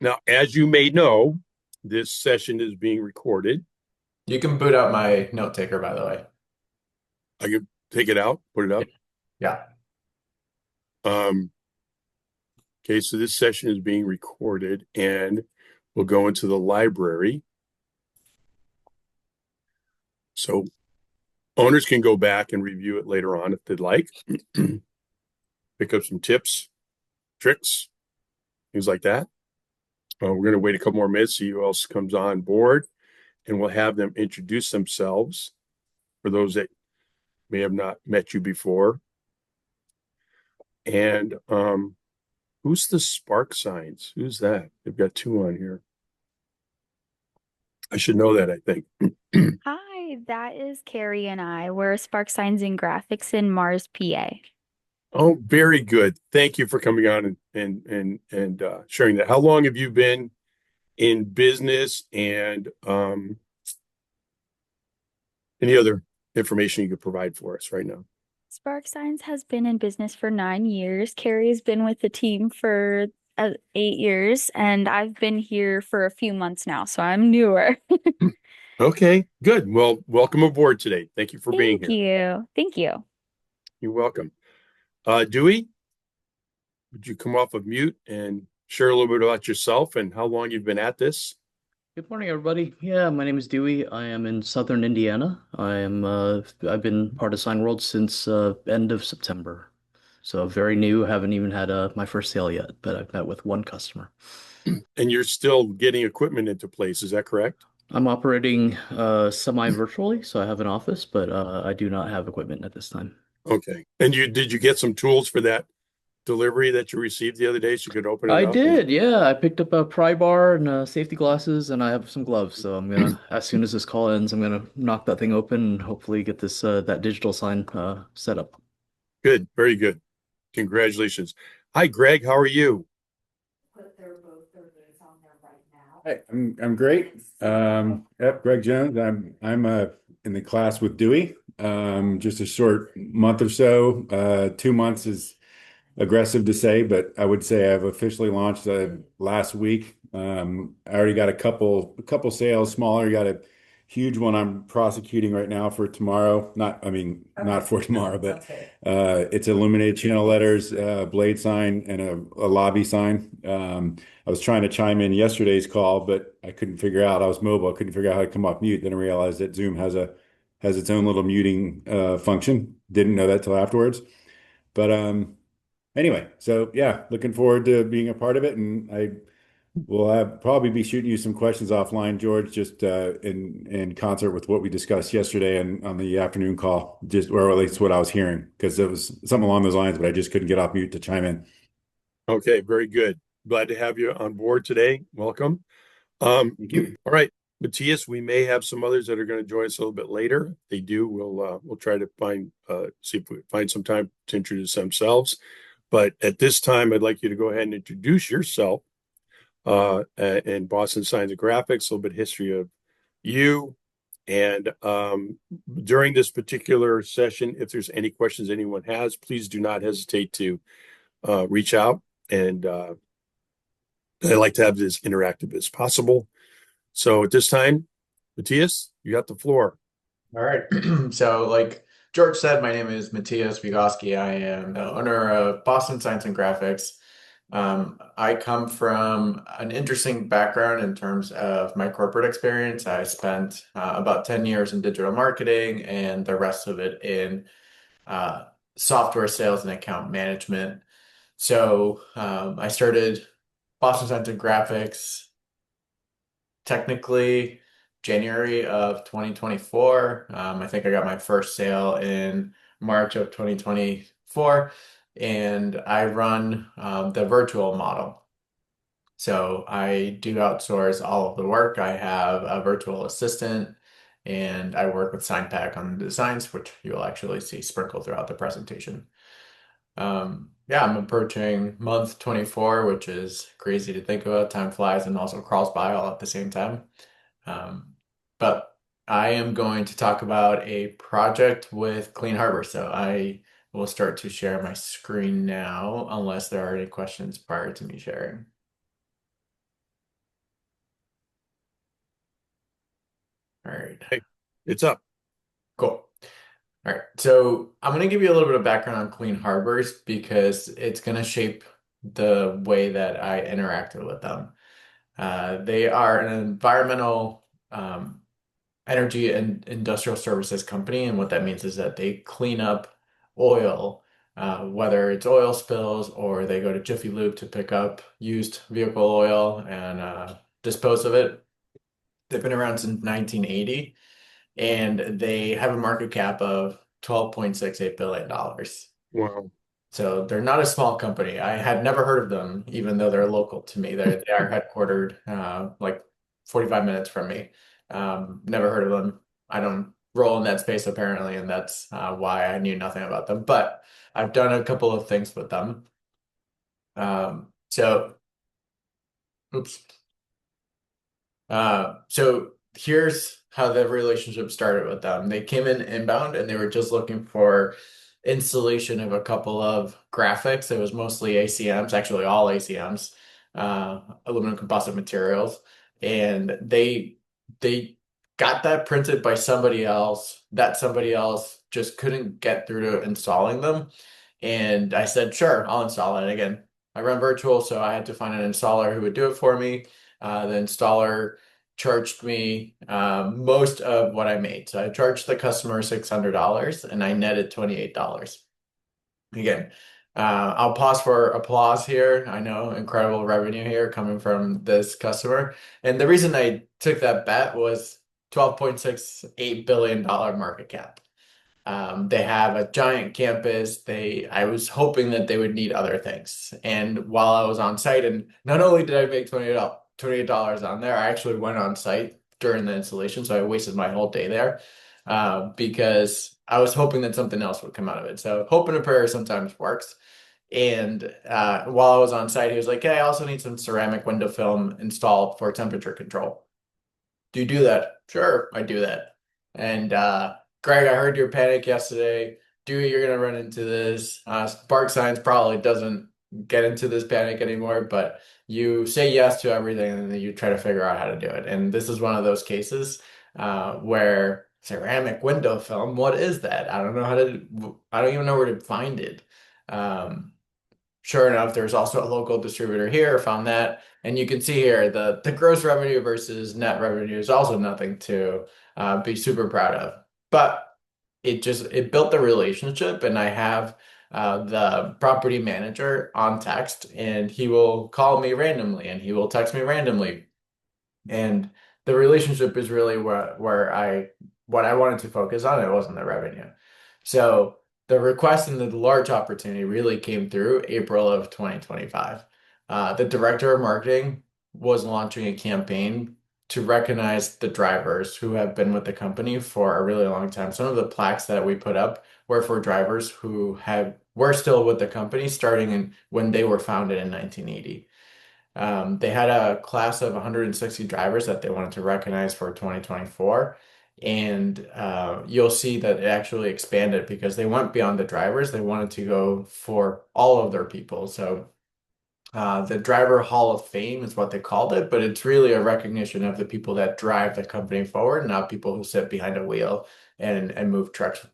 Now, as you may know, this session is being recorded. You can boot out my note taker, by the way. I can take it out, put it Yeah. up. Yeah. Um, okay, so this session is being recorded and we'll go into the library. So owners can go back and review it later on if they'd like, pick up some tips, tricks, things like that. We're going to wait a couple more minutes, see who else comes on board, and we'll have them introduce themselves for those that may have not met you before. And who's the Spark Signs? Who's that? They've got two on here. I should know that, I think. Hi, that is Carrie and I. We're Spark Signs and Graphics in Mars, PA. Oh, very good. Thank you for coming on and sharing that. How long have you been in business and any other information you could provide for us right now? Spark Signs has been in business for 9 years. Carrie's been with the team for 8 years, and I've been here for a few months now, so I'm newer. Okay, good. Well, welcome aboard today. Thank you for being Thank here. you. Thank you. You're welcome. Dewey, would you come off of mute and share a little bit about yourself and how long you've been at this? Good morning, everybody. Yeah, my name is Dewey. I am in Southern Indiana. I've been part of Sign World since end of September. So very new, haven't even had my first sale yet, but I've met with one customer. And you're still getting equipment into place, is that correct? I'm operating semi-virtually, so I have an office, but I do not have equipment at this time. Okay. And you did you get some tools for that delivery that you received the other day so you could open it I up and did, yeah. I picked up a pry bar and safety glasses, and I have some gloves. So I'm gonna, as soon as this call ends, I'm gonna knock that thing open and hopefully get this that digital sign set up. good, very good. Congratulations. Hi, Greg. How are you? Hi, I'm great. Yep, Greg Jones. I'm in the class with Dewey. Just a short month or so. 2 months is aggressive to say, but I would say I've officially launched last week. I already got a couple sales, smaller. Got a huge one I'm prosecuting right now for tomorrow. Not for tomorrow, but it's illuminated channel letters, blade sign, and a lobby sign. I was trying to chime in yesterday's call, but I couldn't figure out. I was mobile. I couldn't figure out how to come off mute. Then I realized that Zoom has its own little muting function. Didn't know that till afterwards. But anyway, so yeah, looking forward to being a part of it, and I will probably be shooting you some questions offline, George, just in concert with what we discussed yesterday and on the afternoon call, just or at least what I was hearing, because it was something along those lines, but I just couldn't get off mute to chime in. Okay, very good. Glad to have you on board today. Welcome. Thank you. All right, Matias, we may have some others that are going to join us a little bit later. If they do, we'll try to see if we find some time to introduce themselves. But at this time, I'd like you to go ahead and introduce yourself and Boston Signs and Graphics, a little bit of history of you. And during this particular session, if there's any questions anyone has, please do not hesitate to reach out. And I like to have this interactive as possible. So at this time, Matias, you got the floor. All right. So, like George said, my name is Matias Wigozki. I am the owner of Boston Science and Graphics. I come from an interesting background in terms of my corporate experience. I spent about 10 years in digital marketing and the rest of it in uh, software sales and account management. So, I started Boston Science and Graphics technically January of 2024. I think I got my first sale in March of 2024, and I run the virtual model. So I do outsource all of the work. I have a virtual assistant, and I work with SignPack on the designs, which you'll actually see sprinkled throughout the presentation. Yeah, I'm approaching month 24, which is crazy to think about. Time flies and also crawls by all at the same time. But I am going to talk about a project with Clean Harbor. So I will start to share my screen now, unless there are any questions prior to me sharing. All right. It's up. Cool. All right. So I'm going to give you a little bit of background on Clean Harbors because it's going to shape the way that I interacted with them. They are an environmental energy and industrial services company, and what that means is that they clean up oil, whether it's oil spills or they go to Jiffy Lube to pick up used vehicle oil and dispose of it. They've been around since 1980, and they have a market cap of $12.68 billion. Wow. So they're not a small company. I had never heard of them, even though they're local to me. They are headquartered like 45 minutes from me. Never heard of them. I don't roll in that space apparently, and that's why I knew nothing about them. But I've done a couple of things with them. So, oops. So here's how the relationship started with them. They came in inbound and they were just looking for installation of a couple of graphics. It was mostly ACMs, actually all ACMs, aluminum composite materials. And they got that printed by somebody else. That somebody else just couldn't get through to installing them. And I said, sure, I'll install it. Again, I run virtual, so I had to find an installer who would do it for me. The installer charged me most of what I made. So I charged the customer $600 and I netted $28. Again, I'll pause for applause here. I know incredible revenue here coming from this customer. And the reason I took that bet was $12.68 billion market cap. They have a giant campus. I was hoping that they would need other things. And while I was on site, and not only did I make $28 on there, I actually went on site during the installation. So I wasted my whole day there because I was hoping that something else would come out of it. So hope and a prayer sometimes works. And while I was on site, he was like, hey, I also need some ceramic window film installed for temperature control. Do you do that? Sure, I do that. And Greg, I heard your panic yesterday. Dewey, you're gonna run into this. Spark Science probably doesn't get into this panic anymore, but you say yes to everything and then you try to figure out how to do it. And this is one of those cases where ceramic window film, what is that? I don't know how to, I don't even know where to find it. Um, Sure enough, there's also a local distributor here, found that. And you can see here the gross revenue versus net revenue is also nothing to be super proud of. But it built the relationship, and I have the property manager on text, and he will call me randomly and he will text me randomly. And the relationship is really what I wanted to focus on. It wasn't the revenue. So the request and the large opportunity really came through April of 2025. The director of marketing was launching a campaign to recognize the drivers who have been with the company for a really long time. Some of the plaques that we put up were for drivers who were still with the company starting when they were founded in 1980. They had a class of 160 drivers that they wanted to recognize for 2024. And you'll see that it actually expanded because they went beyond the drivers. They wanted to go for all of their people. So the Driver Hall of Fame is what they called it, but it's really a recognition of the people that drive the company forward, not people who sit behind a wheel and move trucks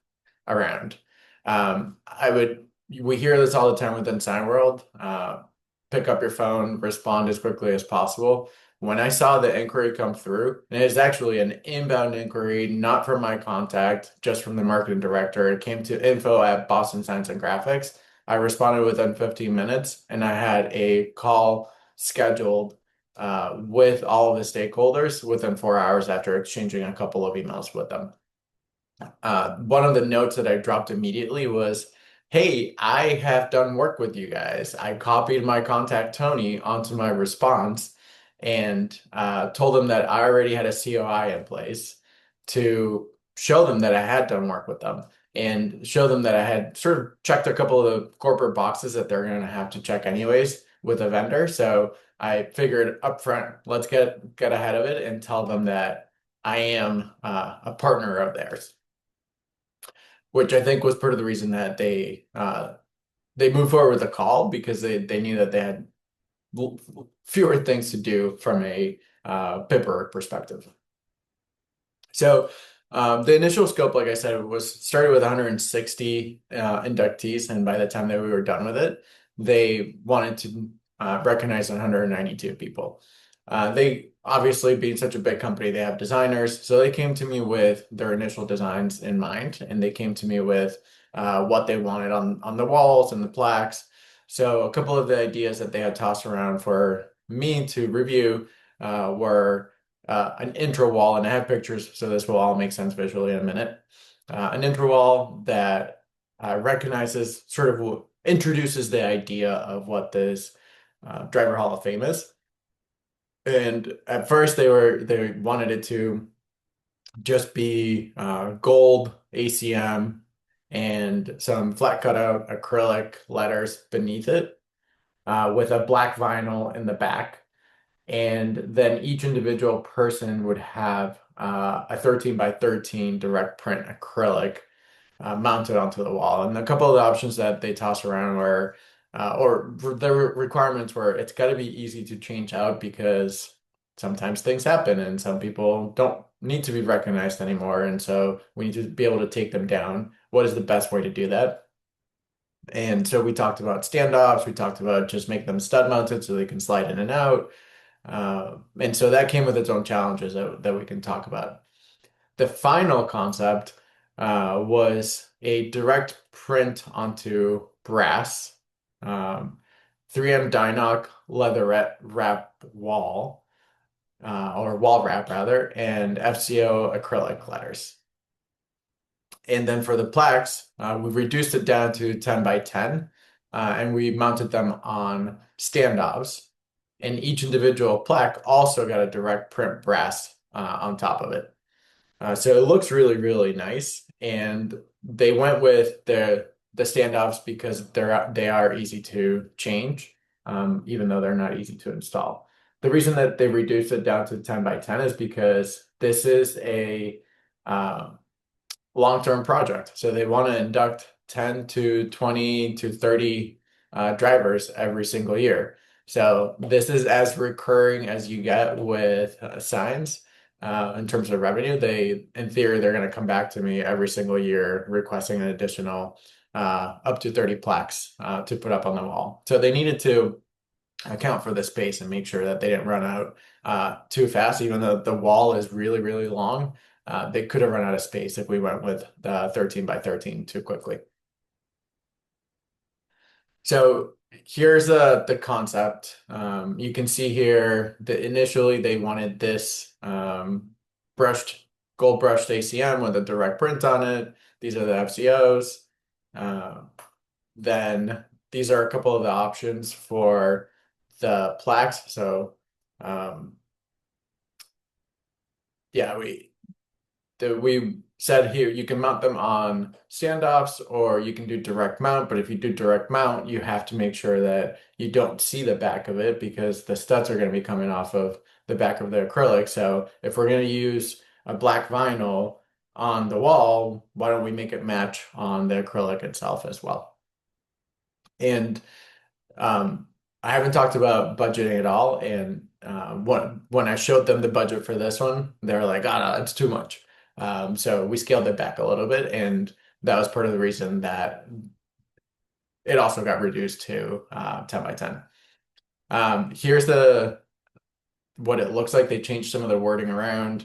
around. We hear this all the time within Sign World. Pick up your phone, respond as quickly as possible. When I saw the inquiry come through, and it is actually an inbound inquiry, not from my contact, just from the marketing director. It came to info@Boston Science and Graphics. I responded within 15 minutes, and I had a call scheduled with all of the stakeholders within 4 hours after exchanging a couple of emails with them. One of the notes that I dropped immediately was, hey, I have done work with you guys. I copied my contact Tony onto my response and told them that I already had a COI in place to show them that I had done work with them and show them that I had sort of checked a couple of the corporate boxes that they're going to have to check anyways with a vendor. So I figured upfront, let's get ahead of it and tell them that I am a partner of theirs, which I think was part of the reason that they moved forward with the call because they knew that they had fewer things to do from a paperwork perspective. So the initial scope, like I said, was started with 160 inductees, and by the time that we were done with it, they wanted to recognize 192 people. They obviously, being such a big company, they have designers, so they came to me with their initial designs in mind, and they came to me with what they wanted on the walls and the plaques. So a couple of the ideas that they had tossed around for me to review were an intro wall, and I have pictures, so this will all make sense visually in a minute. An intro wall that recognizes, sort of introduces the idea of what this Driver Hall of Fame is. And at first, they wanted it to just be gold ACM and some flat cutout acrylic letters beneath it, with a black vinyl in the back. And then each individual person would have a 13 by 13 direct print acrylic mounted onto the wall. And a couple of the options that they toss around were, or the requirements were, it's got to be easy to change out because sometimes things happen and some people don't need to be recognized anymore. And so we need to be able to take them down. What is the best way to do that? And so we talked about standoffs. We talked about just make them stud mounted so they can slide in and out. And so that came with its own challenges that we can talk about. The final concept was a direct print onto brass, 3M Dynoc leatherette wrap wall, or wall wrap rather, and FCO acrylic letters. And then for the plaques, we reduced it down to 10 by 10, and we mounted them on standoffs. And each individual plaque also got a direct print brass on top of it. So it looks really, really nice. And they went with the standoffs because they are easy to change, even though they're not easy to install. The reason that they reduced it down to 10 by 10 is because this is a long-term project. So they want to induct 10 to 20 to 30 drivers every single year. So this is as recurring as you get with signs in terms of revenue. In theory, they're going to come back to me every single year requesting an additional up to 30 plaques to put up on the wall. So they needed to account for the space and make sure that they didn't run out too fast, even though the wall is really, really long. They could have run out of space if we went with the 13 by 13 too quickly. So here's the concept. You can see here that initially they wanted this gold brushed ACM with a direct print on it. These are the FCOs. Then these are a couple of the options for the plaques. So yeah, we said here you can mount them on standoffs or you can do direct mount, but if you do direct mount, you have to make sure that you don't see the back of it because the studs are going to be coming off of the back of the acrylic. So if we're going to use a black vinyl on the wall, why don't we make it match on the acrylic itself as well? And I haven't talked about budgeting at all. And when I showed them the budget for this one, they're like, "Oh no, it's too much." So we scaled it back a little bit, and that was part of the reason that it also got reduced to 10 by 10. Here's what it looks like. They changed some of the wording around.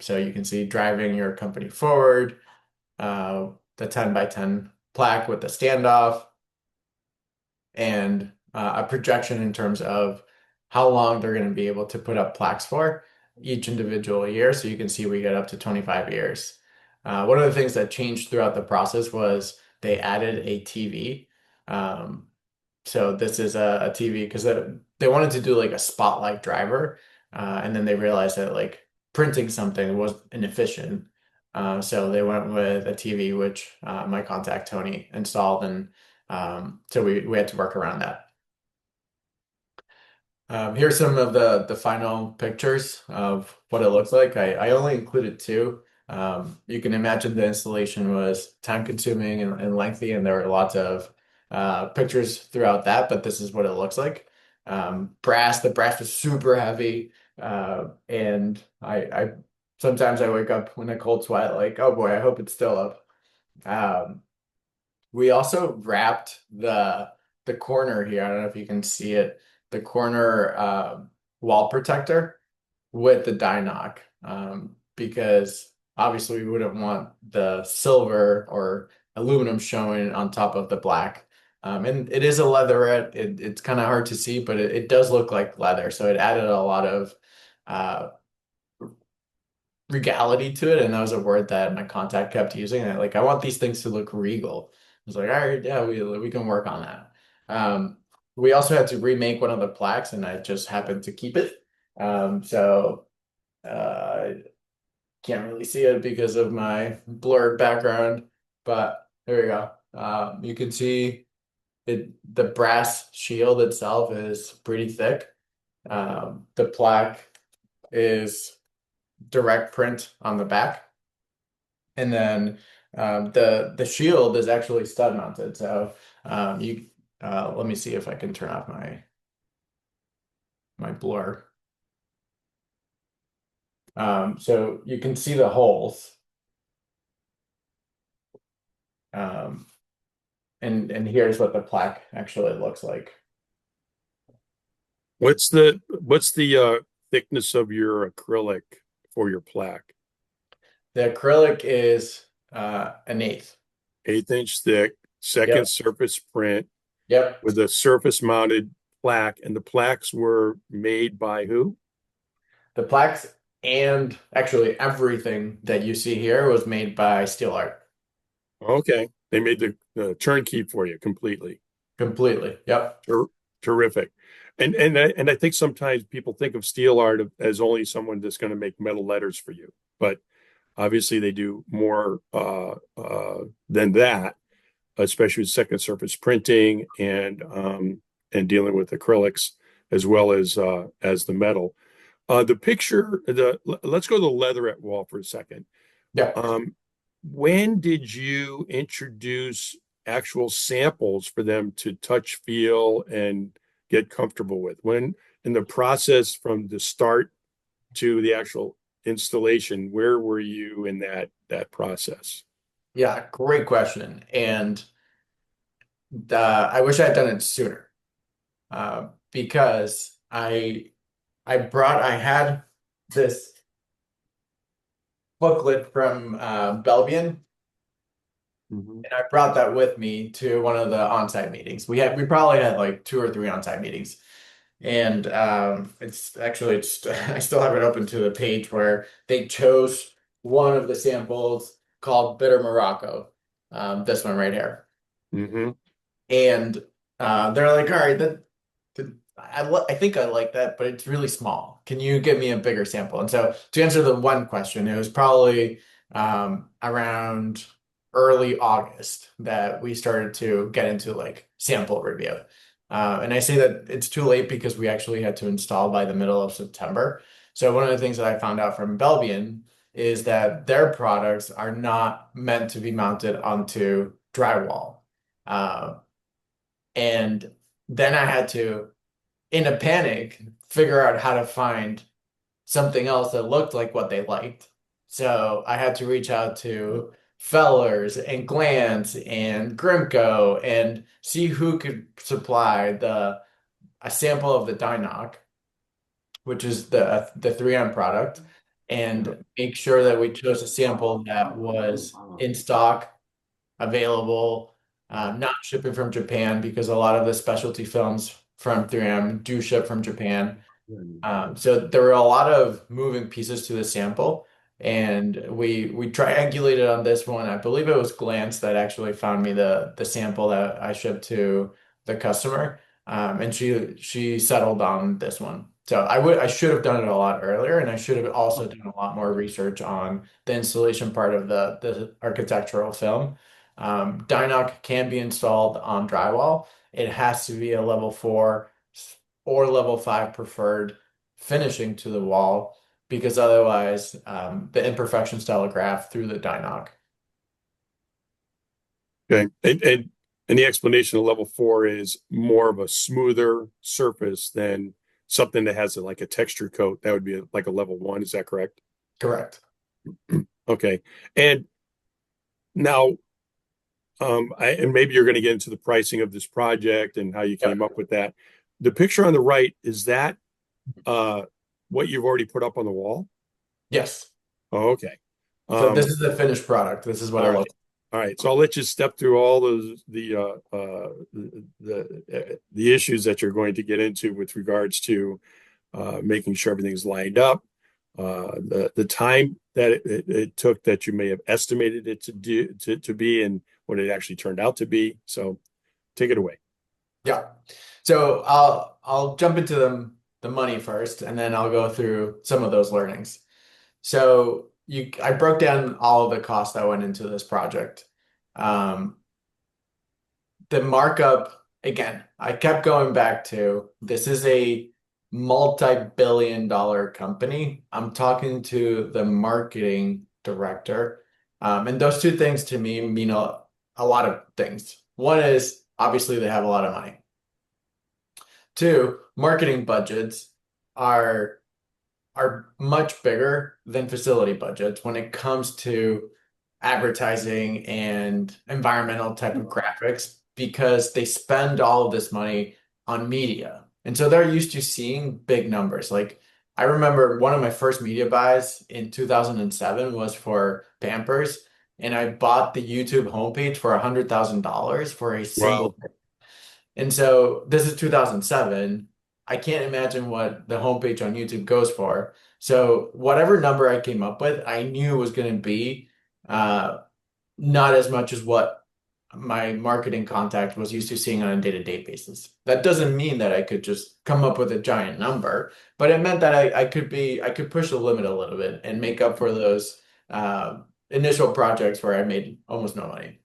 So you can see driving your company forward, the 10 by 10 plaque with the standoff, and a projection in terms of how long they're going to be able to put up plaques for each individual year. So you can see we get up to 25 years. One of the things that changed throughout the process was they added a TV. So this is a TV because they wanted to do like a spotlight driver. And then they realized that like printing something was inefficient. So they went with a TV, which my contact Tony installed, and so we had to work around that. Here's some of the final pictures of what it looks like. I only included two. You can imagine the installation was time consuming and lengthy, and there were lots of pictures throughout that, but this is what it looks like. The brass was super heavy, and I sometimes I wake up in a cold sweat, like, oh boy, I hope it's still up. Um, we also wrapped the corner here. I don't know if you can see it, the corner wall protector with the die knock, because obviously we wouldn't want the silver or aluminum showing on top of the black. And it is a leatherette. It's kind of hard to see, but it does look like leather. So it added a lot of uh, regality to it, and that was a word that my contact kept using. And like, I want these things to look regal. I was like, all right, yeah, we can work on that. We also had to remake one of the plaques, and I just happened to keep it. So I can't really see it because of my blurred background, but there we go. You can see it. The brass shield itself is pretty thick. The plaque is direct print on the back. And then the shield is actually stud mounted. So you let me see if I can turn off my blur. So you can see the holes. Um, and here's what the plaque actually looks like. What's the thickness of your acrylic for your plaque? The acrylic is an eighth. 1/8 inch thick, second Yep. surface print Yep. with a surface mounted plaque, and the plaques were made by who? The plaques and actually everything that you see here was made by Steel Art. Okay, they made the turnkey for you completely. Completely. Yep. Terrific. And I think sometimes people think of Steel Art as only someone that's going to make metal letters for you, but obviously they do more than that, especially with second surface printing and dealing with acrylics as well as the metal. The picture, let's go to the leatherette wall for a second. Yeah. When did you introduce actual samples for them to touch, feel, and get comfortable with? When in the process from the start to the actual installation, where were you in that process? Yeah. Great question. And I wish I had done it sooner, because I had this booklet from Belgian, Mhm. and I brought that with me to one of the on-site meetings. We probably had like 2 or 3 on-site meetings, and it's I still have it open to the page where they chose one of the samples called Bitter Morocco, this one right here. Mm-hmm. And they're like, all right, I think I like that, but it's really small. Can you give me a bigger sample? And so to answer the one question, it was probably around early August that we started to get into like sample review. And I say that it's too late because we actually had to install by the middle of September. So one of the things that I found out from Belgian is that their products are not meant to be mounted onto drywall. Uh, and then I had to, in a panic, figure out how to find something else that looked like what they liked. So I had to reach out to Fellers and Glance and Grimco and see who could supply a sample of the Dynoc, which is the 3M product, and make sure that we chose a sample that was in stock, available, not shipping from Japan because a lot of the specialty films from 3M do ship from Japan. So there were a lot of moving pieces to the sample, and we triangulated on this one. I believe it was Glance that actually found me the sample that I shipped to the customer, and she settled on this one. So I should have done it a lot earlier, and I should have also done a lot more research on the installation part of the architectural film. Dynoc can be installed on drywall. It has to be a level 4 or level 5 preferred finishing to the wall, because otherwise the imperfections telegraph through the Dynoc. Okay. And the explanation of level 4 is more of a smoother surface than something that has like a texture coat. That would be like a level 1. Is that correct? Correct. Okay. And now, and maybe you're going to get into the pricing of this project and how you came Yep. up with that. The picture on the right, is that uh, what you've already put up on the wall? Yes. Oh, okay. So this Um, is the finished product. This is what all it right. looks All right. So I'll let you step through all those the issues that you're going to get into with regards to making sure everything's lined up, the time that it took that you may have estimated it to be and what it actually turned out to be. So take it away. Yeah. So I'll jump into the money first, and then I'll go through some of those learnings. So I broke down all of the costs that went into this project. Um, the markup, again, I kept going back to this is a multi-billion-dollar company. I'm talking to the marketing director. And those two things to me mean a lot of things. One is obviously they have a lot of money. Two, marketing budgets are much bigger than facility budgets when it comes to advertising and environmental type of graphics because they spend all of this money on media. And so they're used to seeing big numbers. Like I remember one of my first media buys in 2007 was for Pampers, and I bought the YouTube homepage for $100,000 for a Wow. single. And so this is 2007. I can't imagine what the homepage on YouTube goes for. So whatever number I came up with, I knew was going to be uh, not as much as what my marketing contact was used to seeing on a day-to-day basis. That doesn't mean that I could just come up with a giant number, but it meant that I could push the limit a little bit and make up for those initial projects where I made almost no money.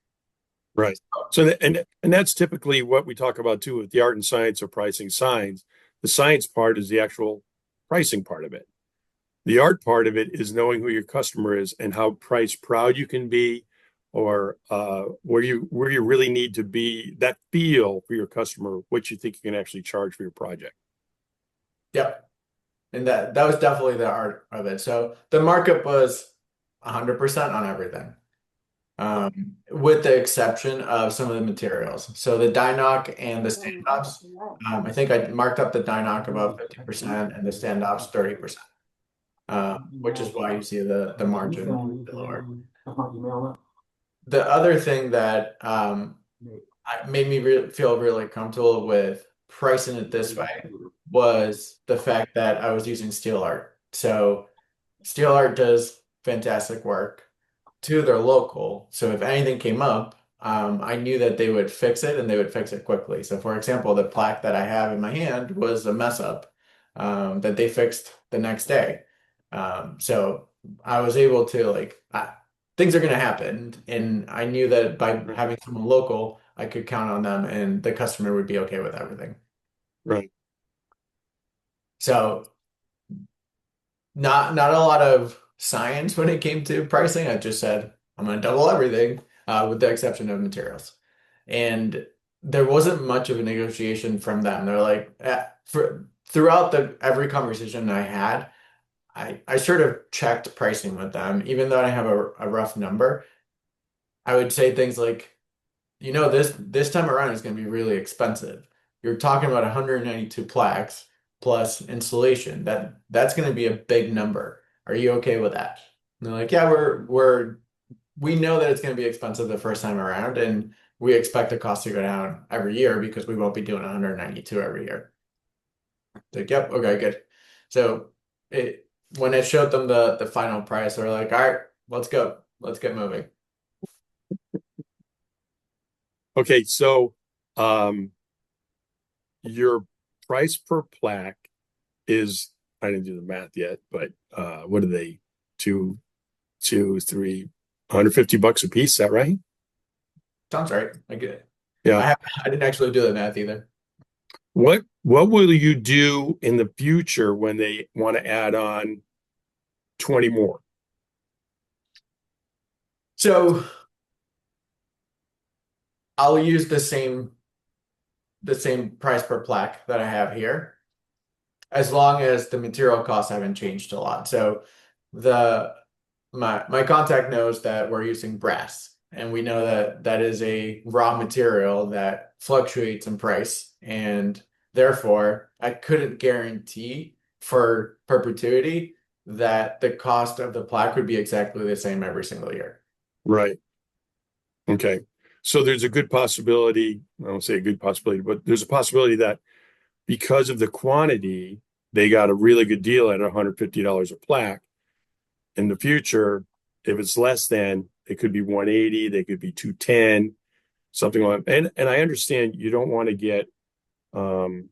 Right. So and that's typically what we talk about too with the art and science of pricing signs. The science part is the actual pricing part of it. The art part of it is knowing who your customer is and how price proud you can be, or where you really need to be, that feel for your customer, what you think you can actually charge for your project. Yep. And that was definitely the art of it. So the markup was 100% on everything, with the exception of some of the materials. So the dynoc and the standoffs, I think I marked up the dynoc about 50% and the standoffs 30%, which is why you see the margin lower. The other thing that made me feel really comfortable with pricing it this way was the fact that I was using steel art. So steel art does fantastic work. Two, they're local. So if anything came up, I knew that they would fix it and they would fix it quickly. So for example, the plaque that I have in my hand was a mess up that they fixed the next day. So I was able to things are going to happen. And I knew that by having someone local, I could count on them and the customer would be okay with everything. Right. So not a lot of science when it came to pricing. I just said I'm going to double everything, with the exception of materials. And there wasn't much of a negotiation from them. They're like, for throughout the every conversation I had, I sort of checked pricing with them, even though I have a rough number. I would say things like, this time around is going to be really expensive. You're talking about 192 plaques plus installation. That's going to be a big number. Are you okay with that? And they're like, yeah, we know that it's going to be expensive the first time around, and we expect the cost to go down every year because we won't be doing 192 every year. Like, yep, okay, good. So when I showed them the final price, they're like, all right, let's go. Let's get moving. Okay. So um, your price per plaque is, I didn't do the math yet, but what are they? Two, three, $150 a piece. Is that right? Sounds right. I get it. Yeah. I didn't actually do the math either. What will you do in the future when they want to add on 20 more? So I'll use the same price per plaque that I have here, as long as the material costs haven't changed a lot. So the my contact knows that we're using brass, and we know that that is a raw material that fluctuates in price, and therefore I couldn't guarantee for perpetuity that the cost of the plaque would be exactly the same every single year. Right. Okay. So there's a good possibility, I don't say a good possibility, but there's a possibility that because of the quantity, they got a really good deal at $150 a plaque. In the future, if it's less than, it could be 180, they could be 210, something like that. And I understand you don't want to get um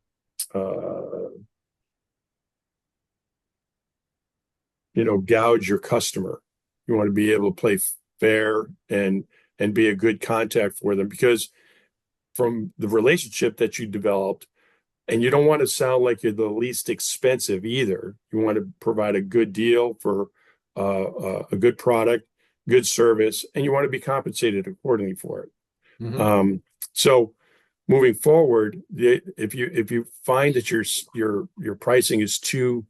gouge your customer. You want to be able to play fair and be a good contact for them because from the relationship that you developed, and you don't want to sound like you're the least expensive either. You want to provide a good deal for a good product, good service, and you want to be compensated accordingly for it. Mhm. So moving forward, if you find that your pricing is too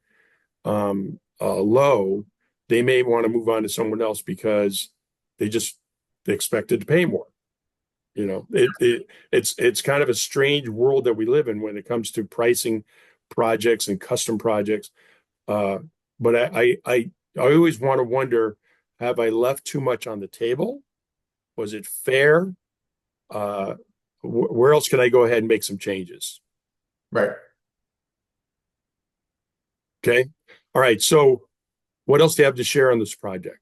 low, they may want to move on to someone else because they expected to pay more. It's kind of a strange world that we live in when it comes to pricing projects and custom projects. Uh, but I always want to wonder, have I left too much on the table? Was it fair? Uh, where else can I go ahead and make some changes? Right. Okay. All right. So what else do you have to share on this project?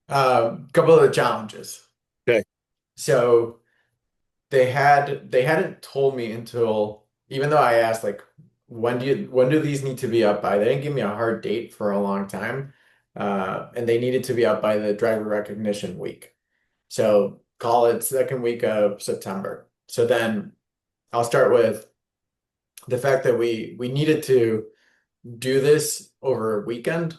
Couple of the challenges. Okay. So they hadn't told me until, even though I asked like when do these need to be up by? They didn't give me a hard date for a long time. And they needed to be up by the driver recognition week. So call it second week of September. So then I'll start with the fact that we needed to do this over a weekend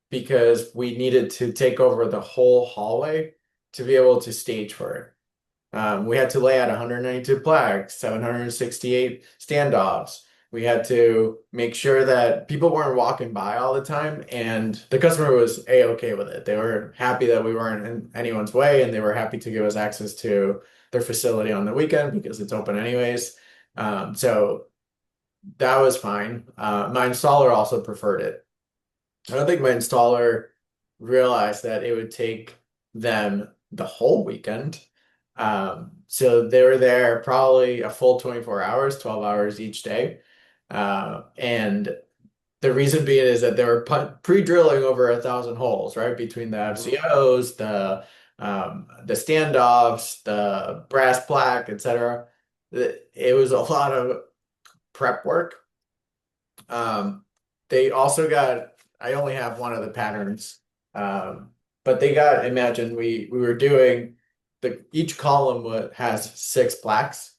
because we needed to take over the whole hallway to be able to stage for it. We had to lay out 192 plaques, 768 standoffs. We had to make sure that people weren't walking by all the time, and the customer was a-okay with it. They were happy that we weren't in anyone's way, and they were happy to give us access to their facility on the weekend because it's open anyways. So that was fine. My installer also preferred it. I don't think my installer realized that it would take them the whole weekend. So they were there probably a full 24 hours, 12 hours each day. And the reason being is that they were pre-drilling over 1,000 holes, right? Between the FCOs, the standoffs, the brass plaque, etc. It was a lot of prep work. They also got, I only have one of the patterns, but they got, imagine we were doing each column has 6 plaques.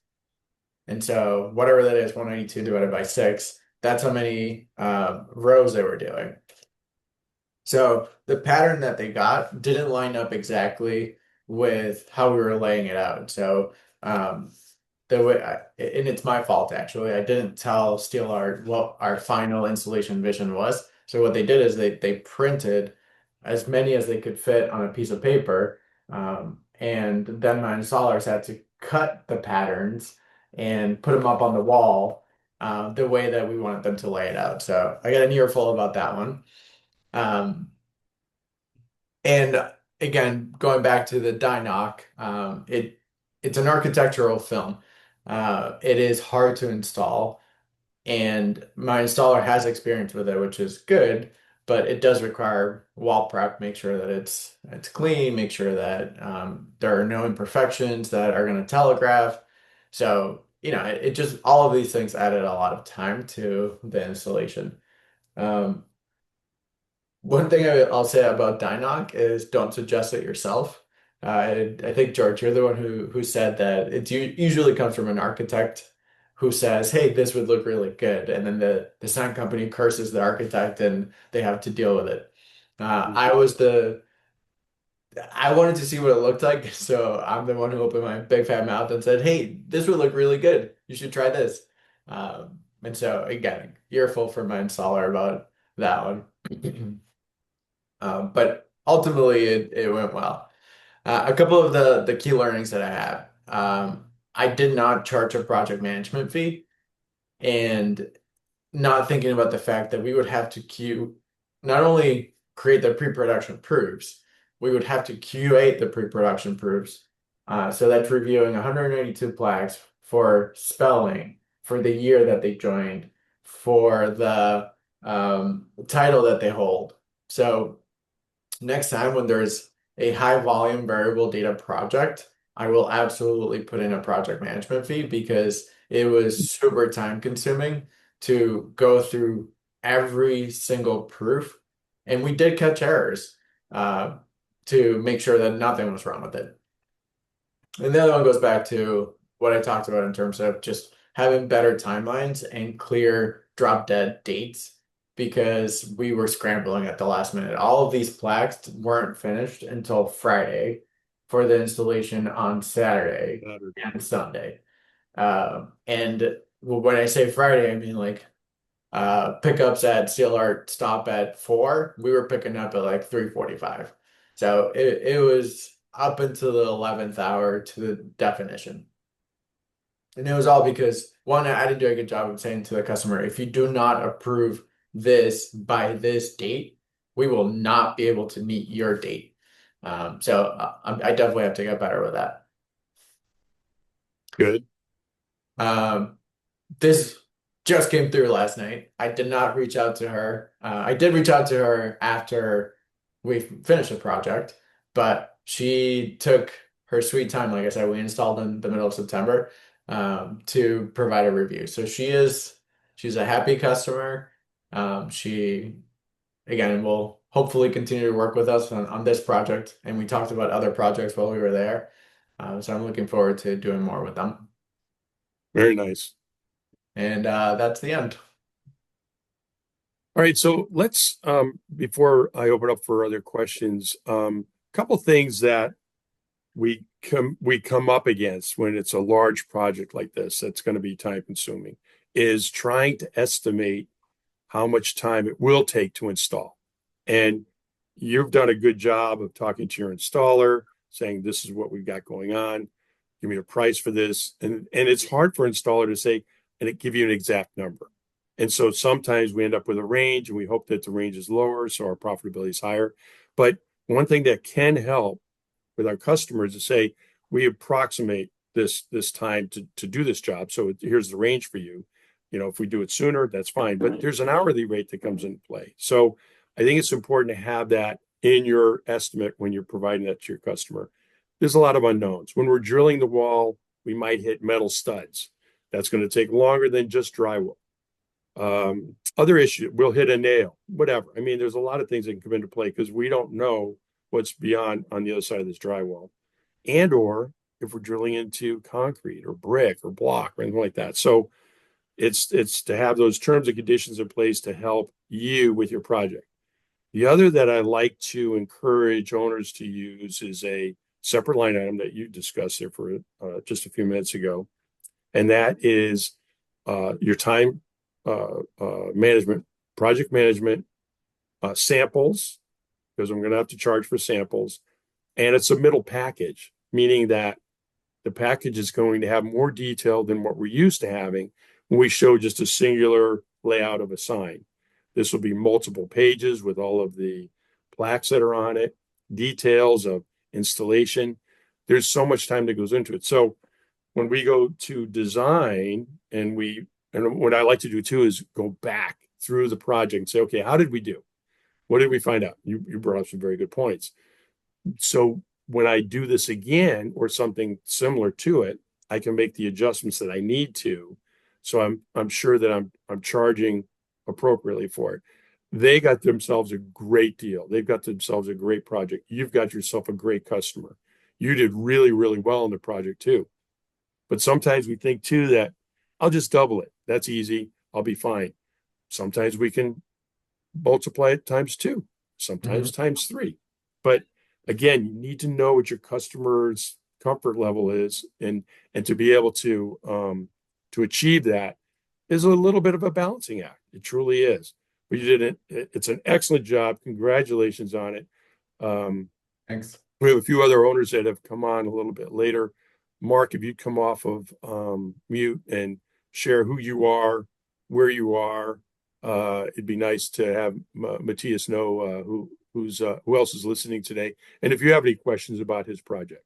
And so whatever that is, 192 divided by 6, that's how many rows they were doing. So the pattern that they got didn't line up exactly with how we were laying it out. So the way and it's my fault actually. I didn't tell Steel Art what our final installation vision was. So what they did is they printed as many as they could fit on a piece of paper, and then my installers had to cut the patterns and put them up on the wall the way that we wanted them to lay it out. So I got an earful about that one. Um, and again, going back to the Dynoc, it's an architectural film. It is hard to install, and my installer has experience with it, which is good, but it does require wall prep, make sure that it's clean, make sure that there are no imperfections that are going to telegraph. So, it just all of these things added a lot of time to the installation. Um, One thing I'll say about Dynoc is don't suggest it yourself. I think George, you're the one who said that it usually comes from an architect who says, "Hey, this would look really good," and then the sign company curses the architect, and they have to deal with it. I wanted to see what it looked like, so I'm the one who opened my big fat mouth and said, "Hey, this would look really good. You should try this." And so again, earful for my installer about that one. But ultimately it went well. A couple of the key learnings that I had. I did not charge a project management fee, and not thinking about the fact that we would have to not only create the pre-production proofs, we would have to QA the pre-production proofs. So that's reviewing 182 plaques for spelling, for the year that they joined, for the title that they hold. So next time when there's a high volume variable data project, I will absolutely put in a project management fee because it was super time consuming to go through every single proof. And we did catch errors to make sure that nothing was wrong with it. And the other one goes back to what I talked about in terms of just having better timelines and clear drop dead dates because we were scrambling at the last minute. All of these plaques weren't finished until Friday for the installation on Saturday and Sunday. And when I say Friday, I mean like pickups at Steel Art stop at 4. We were picking up at like 3:45. So it was up until the 11th hour to the definition. And it was all because one, I didn't do a good job of saying to the customer, if you do not approve this by this date, we will not be able to meet your date. I definitely have to get better with that. Good. This just came through last night. I did not reach out to her. I did reach out to her after we finished the project, but she took her sweet time. Like I said, we installed in the middle of September to provide a review. So she's a happy customer. She again will hopefully continue to work with us on this project. And we talked about other projects while we were there. So I'm looking forward to doing more with them. Very nice. And that's the end. All right, so let's before I open up for other questions, couple things that we come up against when it's a large project like this that's going to be time consuming is trying to estimate how much time it will take to install. And you've done a good job of talking to your installer, saying this is what we've got going on. Give me a price for this. And it's hard for an installer to say, and it give you an exact number. And so sometimes we end up with a range and we hope that the range is lower, so our profitability is higher. But one thing that can help with our customers is say, we approximate this time to do this job. So here's the range for you. You know, if we do it sooner, that's fine. But there's an hourly rate that comes into play. So I think it's important to have that in your estimate when you're providing that to your customer. There's a lot of unknowns. When we're drilling the wall, we might hit metal studs. That's going to take longer than just drywall. Other issue, we'll hit a nail, whatever. I mean, there's a lot of things that can come into play because we don't know what's beyond on the other side of this drywall. And or if we're drilling into concrete or brick or block or anything like that. So it's to have those terms and conditions in place to help you with your project. The other that I like to encourage owners to use is a separate line item that you discussed there for just a few minutes ago. And that is your time management, project management, samples, because I'm going to have to charge for samples. And it's a middle package, meaning that the package is going to have more detail than what we're used to having when we show just a singular layout of a sign. This will be multiple pages with all of the plaques that are on it, details of installation. There's so much time that goes into it. So when we go to design and what I like to do too is go back through the project and say, okay, how did we do? What did we find out? You brought up some very good points. So when I do this again or something similar to it, I can make the adjustments that I need to. So I'm sure that I'm charging appropriately for it. They got themselves a great deal. They've got themselves a great project. You've got yourself a great customer. You did really, really well on the project too. But sometimes we think too that I'll just double it. That's easy. I'll be fine. Sometimes we can multiply it times 2, sometimes times 3. But again, you need to know what your customer's comfort level is, and to be able to achieve that is a little bit of a balancing act. It truly is. but you did it. It's an excellent job. Congratulations on it. Thanks. We have a few other owners that have come on a little bit later. Mark, if you'd come off of mute and share who you are, where you are, it'd be nice to have Matias know who else is listening today, and if you have any questions about his project.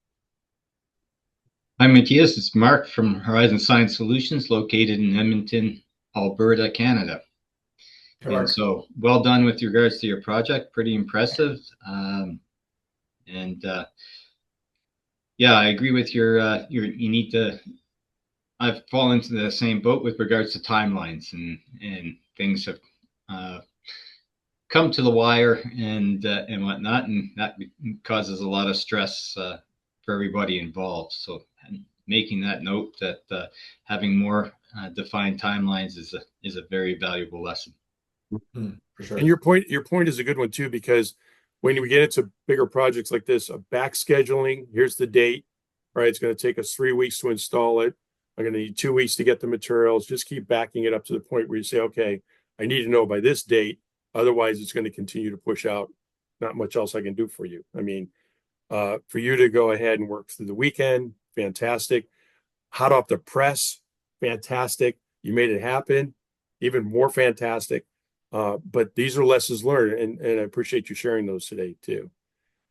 Hi, Matias. It's Mark from Horizon Science Solutions, located in Edmonton, Alberta, Canada. Hey, Mark. And so, well done with regards to your project. Pretty impressive. Yeah, I agree with you need to. I've fallen into the same boat with regards to timelines, and things have come to the wire and whatnot, and that causes a lot of stress for everybody involved. So making that note that having more defined timelines is a very valuable lesson. For sure. And your point is a good one too, because when we get into bigger projects like this, a back scheduling, here's the date, right? It's going to take us 3 weeks to install it. I'm going to need 2 weeks to get the materials. Just keep backing it up to the point where you say, okay, I need to know by this date. Otherwise, it's going to continue to push out. Not much else I can do for you. I mean, for you to go ahead and work through the weekend, fantastic. Hot off the press, fantastic. You made it happen, even more fantastic. But these are lessons learned, and I appreciate you sharing those today too.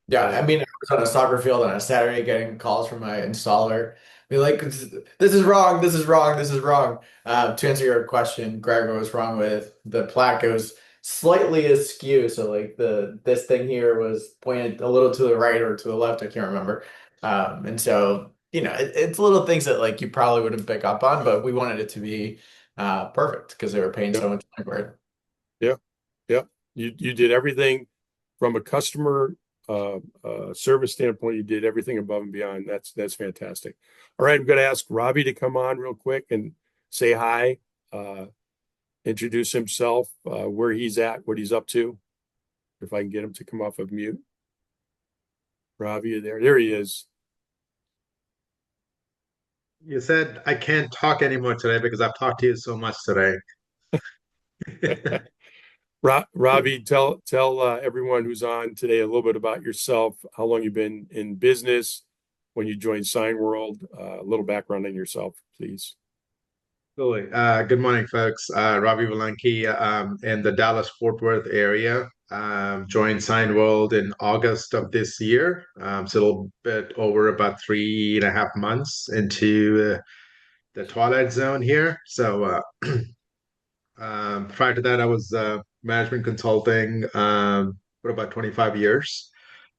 Yeah, I mean, I was on a soccer field on a Saturday getting calls from my installer. Be like, this is wrong, this is wrong, this is wrong. To answer your question, Greg, what was wrong with the plaque? It was slightly askew. So like this thing here was pointed a little to the right or to the left, I can't remember. And so, it's little things that like you probably wouldn't pick up on, but we wanted it to be perfect because they were paying so much money for it. Yeah. You did everything from a customer service standpoint. You did everything above and beyond. That's fantastic. All right, I'm going to ask Robbie to come on real quick and say hi, introduce himself, where he's at, what he's up to. If I can get him to come off of mute. Robbie, you there? There he is. You said I can't talk anymore today because I've talked to you so much today. Robbie, tell everyone who's on today a little bit about yourself, how long you've been in business, when you joined Sign World, a little background on yourself, please. Absolutely. Good morning, folks. Robbie Valanki, in the Dallas-Fort Worth area. Joined Sign World in August of this year. So a little bit over about 3.5 months into the twilight zone here. So prior to that, I was management consulting for about 25 years.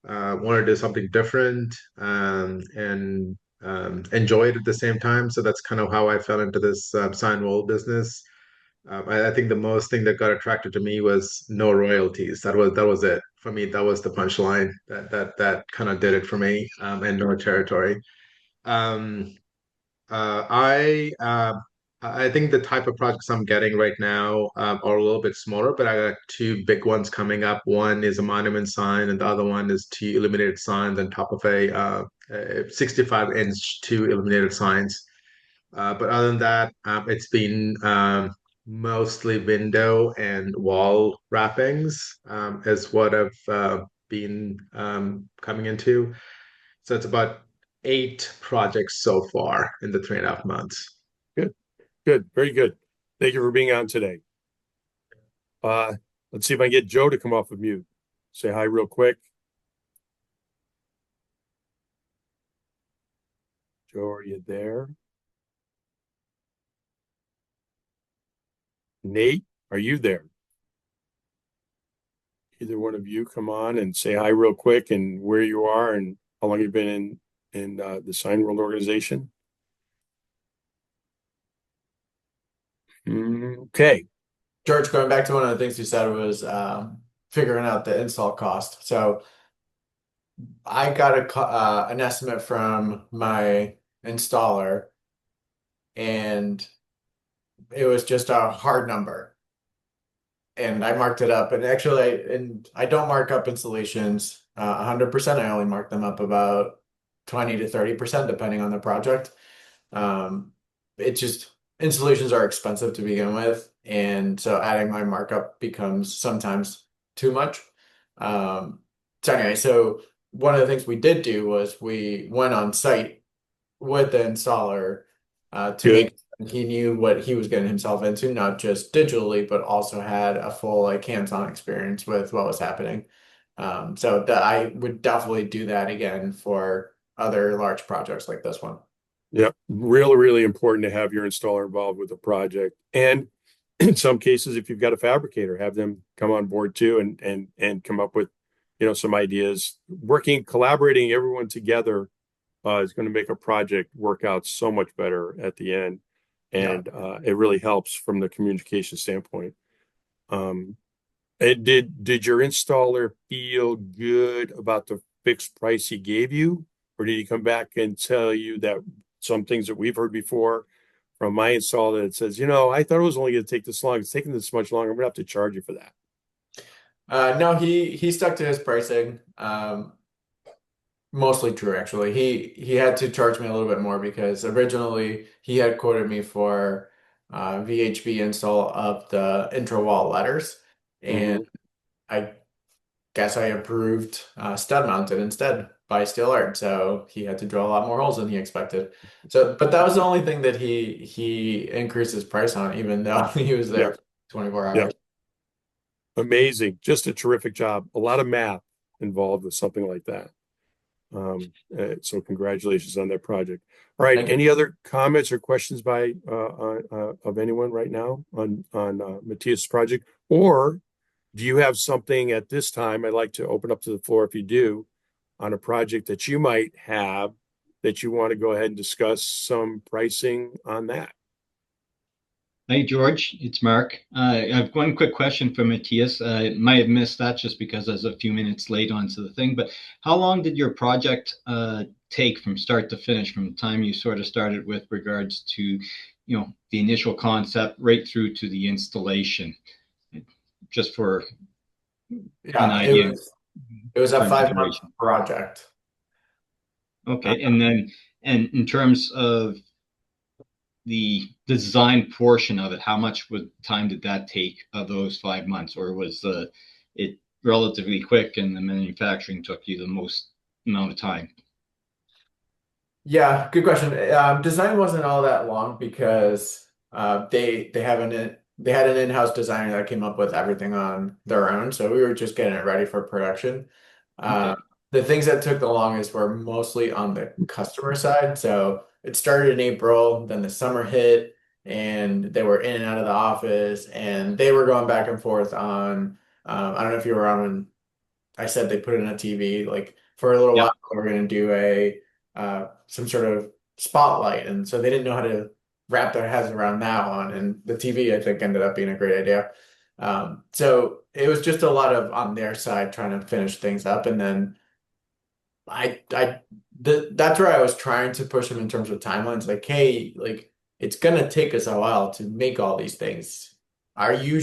Wanted to do something different and enjoy it at the same time. So that's kind of how I fell into this sign wall business. I think the most thing that got attracted to me was no royalties. That was it for me. That was the punchline. That kind of did it for me. And no territory. Um, uh, I um, I think the type of projects I'm getting right now are a little bit smaller, but I got two big ones coming up. One is a monument sign, and the other one is two illuminated signs on top of a 65-inch two illuminated signs. But other than that, it's been mostly window and wall wrappings is what I've been coming into. So it's about 8 projects so far in the 3.5 months. Good, very good. Thank you for being on today. Let's see if I can get Joe to come off of mute. Say hi real quick. Joe, are you there? Nate, are you there? Either one of you come on and say hi real quick and where you are and how long you've been in the Sign World organization. Okay. George, going back to one of the things you said was figuring out the install cost. So I got an estimate from my installer, and it was just a hard number. And I marked it up. And actually, I don't mark up installations 100%. I only mark them up about 20 to 30%, depending on the project. It just installations are expensive to begin with, and so adding my markup becomes sometimes too much. So anyway, so one of the things we did do was we went on site with the installer to Good. make sure he knew what he was getting himself into, not just digitally, but also had a full like hands-on experience with what was happening. So that I would definitely do that again for other large projects like this one. Yeah, really, really important to have your installer involved with the project. And in some cases, if you've got a fabricator, have them come on board too and come up with, some ideas. Working, collaborating everyone together is going to make a project work out so much better at the end. Yeah. And it really helps from the communication standpoint. Um, and did your installer feel good about the fixed price he gave you? Or did he come back and tell you that some things that we've heard before from my installer that says, I thought it was only going to take this long. It's taking this much longer. I'm going to have to charge you for that. No, he stuck to his pricing. Mostly true, actually. He had to charge me a little bit more because originally he had quoted me for VHB install of the intro wall letters, and Hmm. I guess I approved stud mounted instead by steel art. So he had to drill a lot more holes than he expected. So, but that was the only thing that he increased his price on, even though he was Yeah. there for 24 Yeah. hours. Amazing. Just a terrific job. A lot of math involved with something like that. So congratulations on that project. All right. Thank you. Any other comments or questions by of anyone right now on Matias' project? Or do you have something at this time? I'd like to open up to the floor if you do on a project that you might have that you want to go ahead and discuss some pricing on that. Hey, George, it's Mark. I have one quick question for Matias. I might have missed that just because I was a few minutes late onto the thing, but how long did your project take from start to finish, from the time you sort of started with regards to, the initial concept right through to the installation? Just for an Yeah, idea in it was a terms of 5 month duration. project. Okay, and in terms of the design portion of it, how much time did that take of those 5 months, or was it relatively quick and the manufacturing took you the most amount of time? Yeah, good question. Design wasn't all that long because they had an in-house designer that came up with everything on their own, so we were just getting it ready for production. Okay. The things that took the longest were mostly on the customer side. So it started in April, then the summer hit, and they were in and out of the office, and they were going back and forth on. I don't know if you were on when I said they put it in a TV. Like for a little Yeah. while, they were going to do a some sort of spotlight, and so they didn't know how to wrap their heads around that one. And the TV, I think, ended up being a great idea. So it was just a lot of on their side trying to finish things up, and then that's where I was trying to push them in terms of timelines. Like, hey, like it's gonna take us a while to make all these things. Are you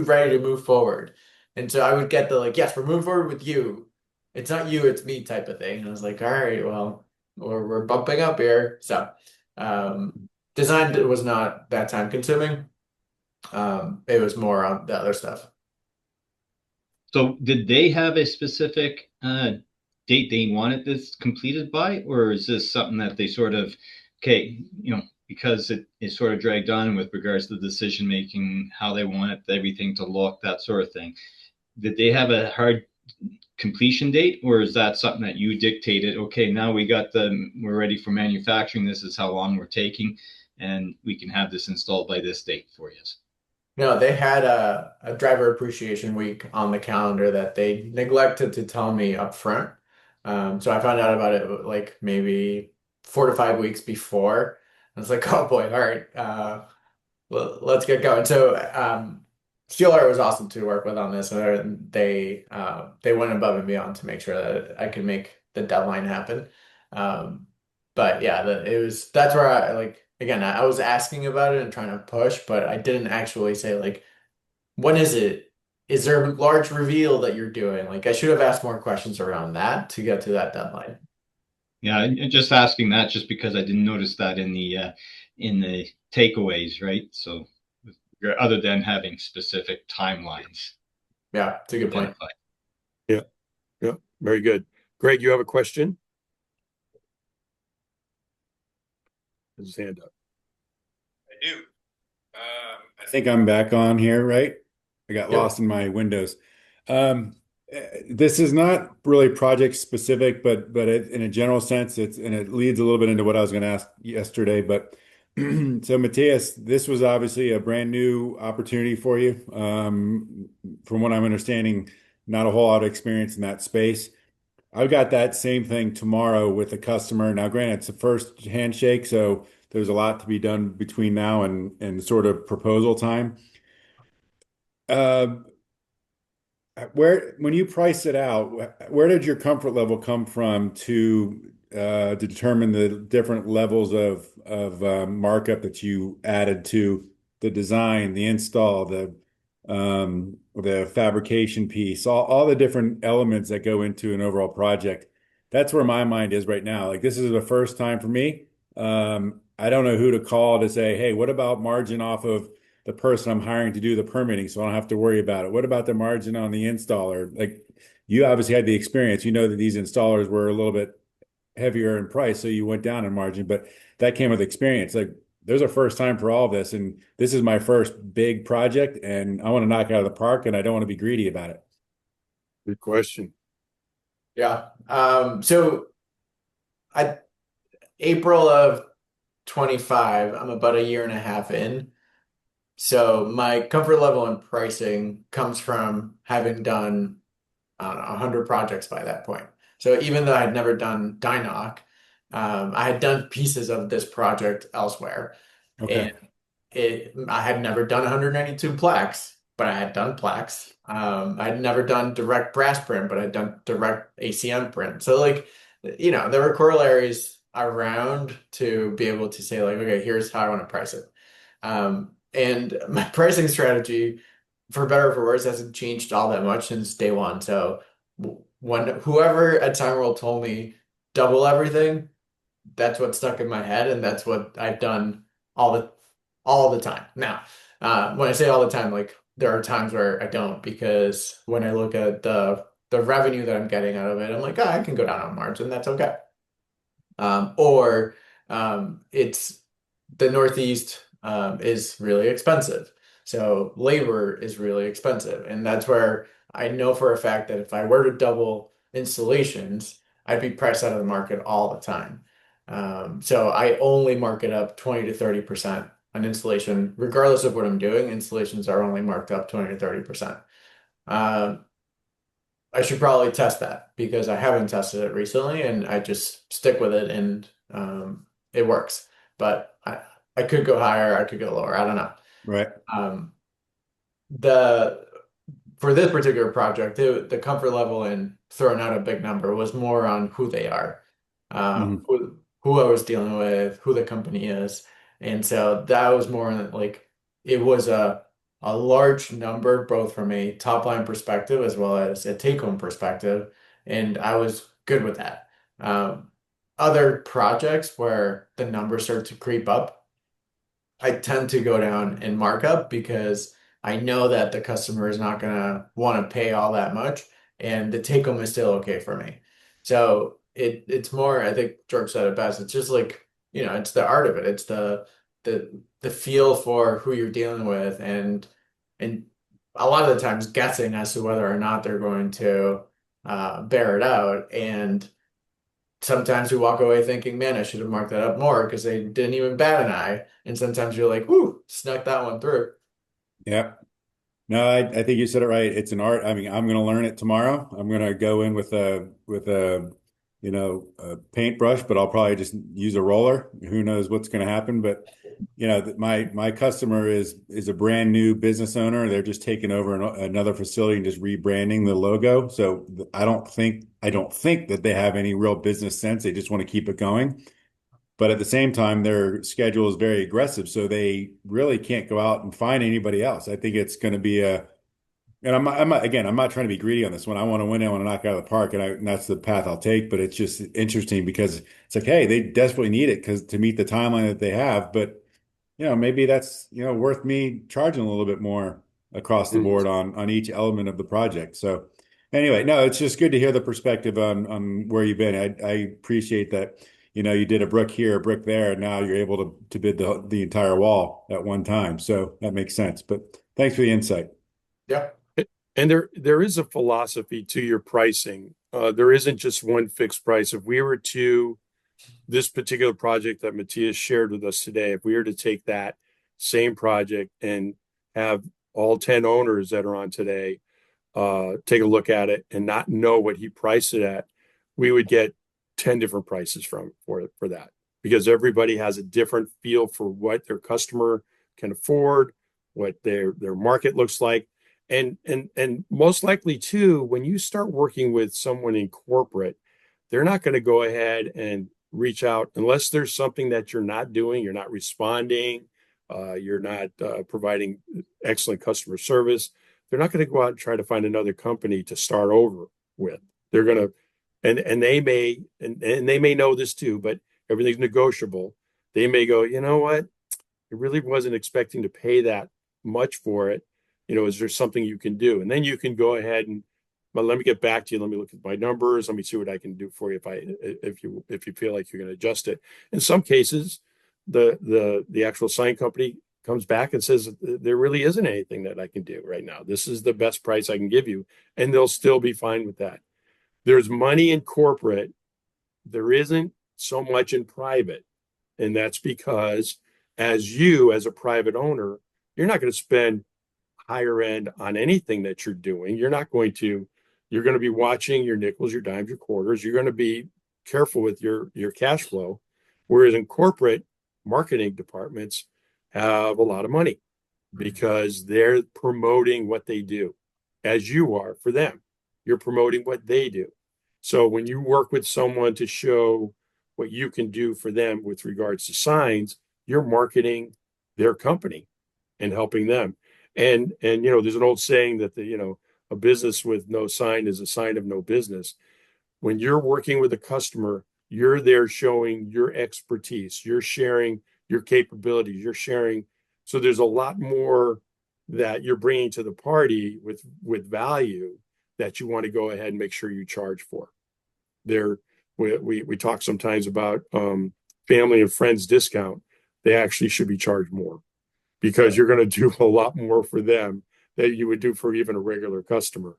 ready to move forward? And so I would get the like, yes, we're moving forward with you. It's not you, it's me type of thing. And I was like, all right, well, we're bumping up here. So design was not that time consuming. It was more on the other stuff. So did they have a specific date they wanted this completed by, or is this something that they sort of, okay, because it is sort of dragged on with regards to the decision making, how they wanted everything to look, that sort of thing? Did they have a hard completion date, or is that something that you dictated? Okay, now we're ready for manufacturing. This is how long we're taking, and we can have this installed by this date for you. No, they had a driver appreciation week on the calendar that they neglected to tell me up front. So I found out about it like maybe 4 to 5 weeks before. I was like, oh boy, all right, let's get going. So Steeler was awesome to work with on this, and they went above and beyond to make sure that I could make the deadline happen. Um, but yeah, that's where I like again I was asking about it and trying to push, but I didn't actually say like when is it? Is there a large reveal that you're doing? Like I should have asked more questions around that to get to that deadline. Yeah, and just asking that just because I didn't notice that in in the takeaways, right? So other than having specific timelines Yeah, it's a good point. identified. Yeah, yeah, very good. Greg, you have a question? His hand up. I do. I think I'm back on here, right? I got Yep. lost in my windows. This is not really project specific, but in a general sense, it leads a little bit into what I was going to ask yesterday. But so Matias, this was obviously a brand new opportunity for you. From what I'm understanding, not a whole lot of experience in that space. I've got that same thing tomorrow with a customer. Now, granted, it's the first handshake, so there's a lot to be done between now and sort of proposal time. Uh, when you price it out, where did your comfort level come from to determine the different levels of markup that you added to the design, the install, the fabrication piece, all the different elements that go into an overall project? That's where my mind is right now. Like this is the first time for me. I don't know who to call to say, hey, what about margin off of the person I'm hiring to do the permitting so I don't have to worry about it? What about the margin on the installer? Like you obviously had the experience. You know that these installers were a little bit heavier in price, so you went down in margin, but that came with experience. Like there's a first time for all of this, and this is my first big project, and I want to knock it out of the park, and I don't want to be greedy about it. Good question. Yeah. So I April of 25, I'm about a year and a half in. So my comfort level in pricing comes from having done, I don't know, 100 projects by that point. So even though I'd never done Dynoc, I had done pieces of this project elsewhere. Okay. And I had never done 192 plaques, but I had done plaques. I had never done direct brass print, but I'd done direct ACM print. So like, there were corollaries around to be able to say like, okay, here's how I want to price it. And my pricing strategy, for better or for worse, hasn't changed all that much since day one. So when whoever at Time World told me double everything, that's what stuck in my head, and that's what I've done all the all the time. Now, when I say all the time, like there are times where I don't, because when I look at the revenue that I'm getting out of it, I'm like, oh, I can go down on margin. That's okay. Or it's the Northeast is really expensive. So labor is really expensive. And that's where I know for a fact that if I were to double installations, I'd be priced out of the market all the time. So I only mark it up 20 to 30% on installation, regardless of what I'm doing. Installations are only marked up 20 to 30%. I should probably test that because I haven't tested it recently, and I just stick with it, and it works. But I could go higher, I could go lower. I don't know. Right. The For this particular project, the comfort level in throwing out a big number was more on who they are, Mhm. who I was dealing with, who the company is, and so that was more like it was a large number both from a top line perspective as well as a take home perspective, and I was good with that. Other projects where the numbers start to creep up, I tend to go down in markup because I know that the customer is not going to want to pay all that much, and the take home is still okay for me. So it's more, I think George said it best. It's just like, it's the art of it. It's the feel for who you're dealing with, and a lot of the times guessing as to whether or not they're going to bear it out. And sometimes we walk away thinking, man, I should have marked that up more because they didn't even bat an eye. And sometimes you're like, whoo, snuck that one through. Yeah. No, I think you said it right. It's an art. I mean, I'm going to learn it tomorrow. I'm going to go in with a paintbrush, but I'll probably just use a roller. Who knows what's going to happen? But my customer is a brand new business owner. They're just taking over another facility and just rebranding the logo. So I don't think that they have any real business sense. They just want to keep it going. But at the same time, their schedule is very aggressive, so they really can't go out and find anybody else. I think it's going to be and I'm not trying to be greedy on this one. I want to win. I want to knock it out of the park, and that's the path I'll take. But it's just interesting because it's like, hey, they desperately need it because to meet the timeline that they have. But maybe that's, worth me charging a little bit more across the Mhm. board on each element of the project. So anyway, no, it's just good to hear the perspective on where you've been. I appreciate that, you did a brick here, a brick there, and now you're able to bid the entire wall at one time. So that makes sense. But thanks for the insight. Yeah. And there is a philosophy to your pricing. There isn't just one fixed price. If we were to this particular project that Matias shared with us today, if we were to take that same project and have all 10 owners that are on today take a look at it and not know what he priced it at, we would get 10 different prices for that because everybody has a different feel for what their customer can afford, what their market looks like. And most likely too, when you start working with someone in corporate, they're not going to go ahead and reach out unless there's something that you're not doing, you're not responding, you're not providing excellent customer service. They're not going to go out and try to find another company to start over with. They're going to, and they may know this too, but everything's negotiable. They may go, you know what? I really wasn't expecting to pay that much for it. Is there something you can do? And then you can go ahead and, well, let me get back to you. Let me look at my numbers. Let me see what I can do for you if you feel like you're going to adjust it. In some cases, the actual sign company comes back and says there really isn't anything that I can do right now. This is the best price I can give you, and they'll still be fine with that. There's money in corporate. There isn't so much in private, and that's because as a private owner, you're not going to spend higher end on anything that you're doing. You're going to be watching your nickels, your dimes, your quarters. You're going to be careful with your cash flow. Whereas in corporate, marketing departments have a lot of money because they're promoting what they do, as you are for them. You're promoting what they do. So when you work with someone to show what you can do for them with regards to signs, you're marketing their company and helping them. And there's an old saying that a business with no sign is a sign of no business. When you're working with a customer, you're there showing your expertise, you're sharing your capabilities, you're sharing. So there's a lot more that you're bringing to the party with value that you want to go ahead and make sure you charge for. There, we talk sometimes about family and friends discount. They actually should be charged more because you're going to do a lot more for them that you would do for even a regular customer.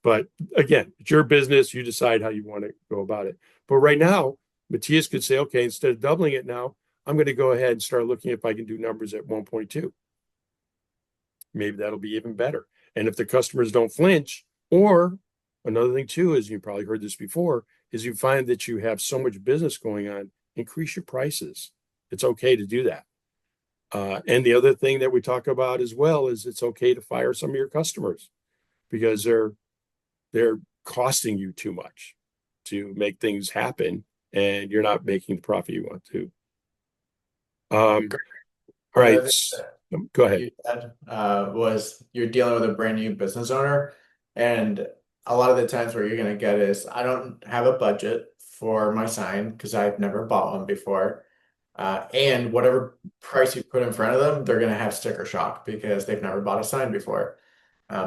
But again, it's your business. You decide how you want to go about it. But right now, Matias could say, okay, instead of doubling it now, I'm going to go ahead and start looking if I can do numbers at 1.2. Maybe that'll be even better. And if the customers don't flinch, or another thing too, is you probably heard this before, is you find that you have so much business going on, increase your prices. It's okay to do that. And the other thing that we talk about as well is it's okay to fire some of your customers because they're costing you too much to make things happen, and you're not making the profit you want to. All right, go ahead. You said was you're dealing with a brand new business owner, and a lot of the times where you're going to get is I don't have a budget for my sign because I've never bought one before. And whatever price you put in front of them, they're going to have sticker shock because they've never bought a sign before.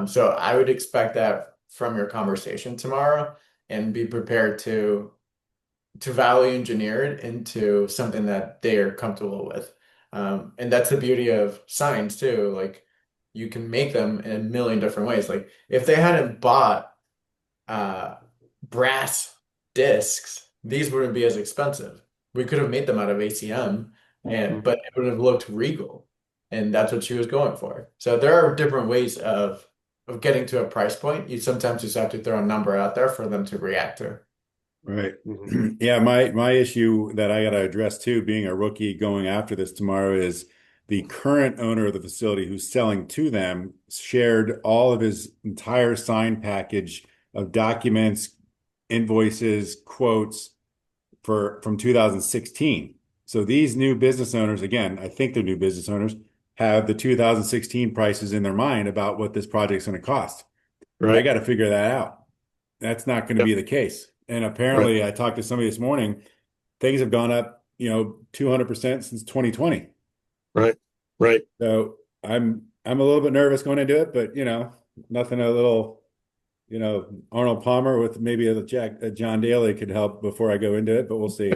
So I would expect that from your conversation tomorrow and be prepared to value engineer it into something that they are comfortable with. And that's the beauty of signs too. Like you can make them in a million different ways. Like if they hadn't bought uh, brass discs, these wouldn't be as expensive. We could have made them out of ACM, but it would have looked regal, and that's what she was going for. So there are different ways of getting to a price point. You sometimes just have to throw a number out there for them to react to. Right. Yeah, my issue that I got to address too, being a rookie going after this tomorrow, is the current owner of the facility who's selling to them shared all of his entire sign package of documents, invoices, quotes from 2016. So these new business owners, again, I think they're new business owners, have the 2016 prices in their mind about what this project's going to cost. I got to figure that out. That's not going to be the case. And apparently, I talked to somebody this morning, things have gone up, 200% since 2020. Right. Right. So I'm a little bit nervous going into it, but nothing a little, Arnold Palmer with maybe a John Daly could help before I go into it, but we'll see.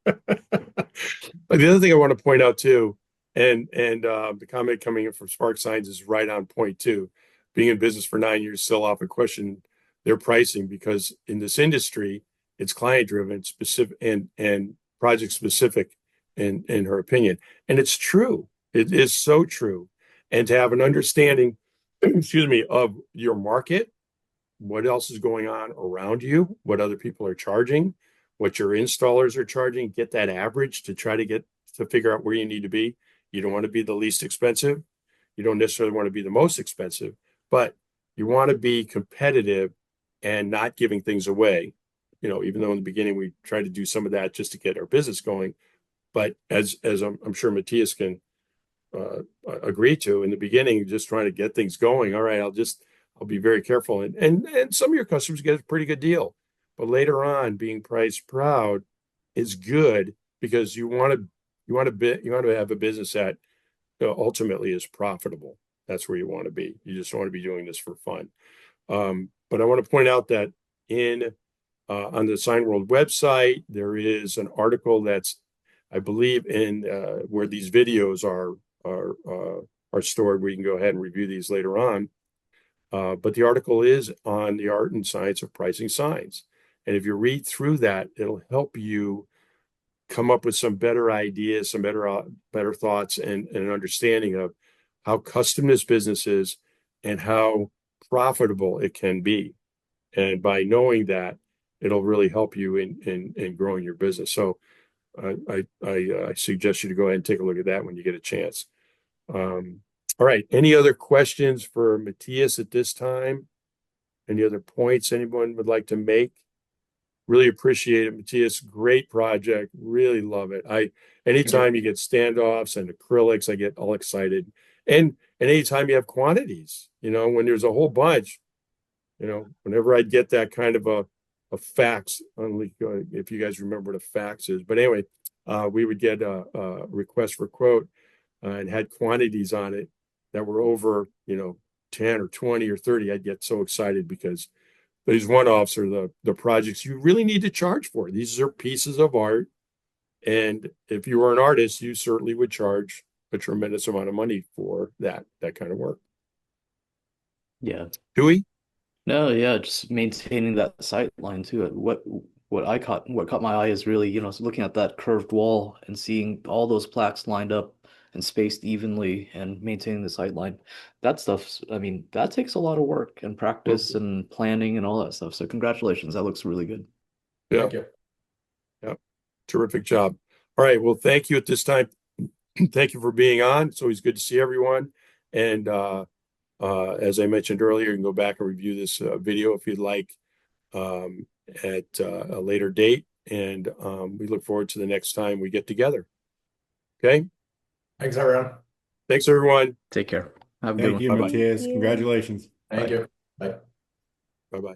But the other thing I want to point out too, and the comment coming in from Spark Signs is right on point too. Being in business for 9 years, still often question their pricing because in this industry, it's client driven, specific and project specific in her opinion. And it's true. It is so true. And to have an understanding, excuse me, of your market, what else is going on around you, what other people are charging, what your installers are charging, get that average to try to get to figure out where you need to be. You don't want to be the least expensive. You don't necessarily want to be the most expensive, but you want to be competitive and not giving things away. Even though in the beginning we tried to do some of that just to get our business going, but as I'm sure Matias can agree to in the beginning, just trying to get things going. All right, I'll be very careful, and some of your customers get a pretty good deal, but later on, being price proud is good because you want to have a business that ultimately is profitable. That's where you want to be. You just don't want to be doing this for fun. But I want to point out that on the Sign World website, there is an article that's, I believe, in where these videos are stored. We can go ahead and review these later on. But the article is on the art and science of pricing signs. And if you read through that, it'll help you come up with some better ideas, some better thoughts, and an understanding of how custom this business is and how profitable it can be. And by knowing that, it'll really help you in growing your business. So I suggest you to go ahead and take a look at that when you get a chance. All right. Any other questions for Matias at this time? Any other points anyone would like to make? Really appreciate it, Matias. Great project. Really love it. Anytime you get standoffs and acrylics, I get all excited. And anytime you have quantities, when there's a whole bunch, whenever I'd get that kind of a fax, if you guys remember what a fax is. But anyway, we would get a request for quote and had quantities on it that were over, 10 or 20 or 30. I'd get so excited because these one-offs are the projects you really need to charge for. These are pieces of art. And if you were an artist, you certainly would charge a tremendous amount of money for that kind of work. Yeah. Do we? No, yeah, just maintaining that sight line too. What caught my eye is really, looking at that curved wall and seeing all those plaques lined up and spaced evenly and maintaining the sight line. That stuff's, I mean, that takes a lot of work and practice and planning and all that stuff. So congratulations. That looks really good. Yeah. Thank you. Yeah. Terrific job. All right. Well, thank you at this time. Thank you for being on. It's always good to see everyone. And as I mentioned earlier, you can go back and review this video if you'd like at a later date. And we look forward to the next time we get together. Okay. Thanks, everyone. Thanks, everyone. Take care. Have a good Thank one. you, Bye-bye. Matias. Thank you. Congratulations. Thank Bye. you. Bye. Bye-bye.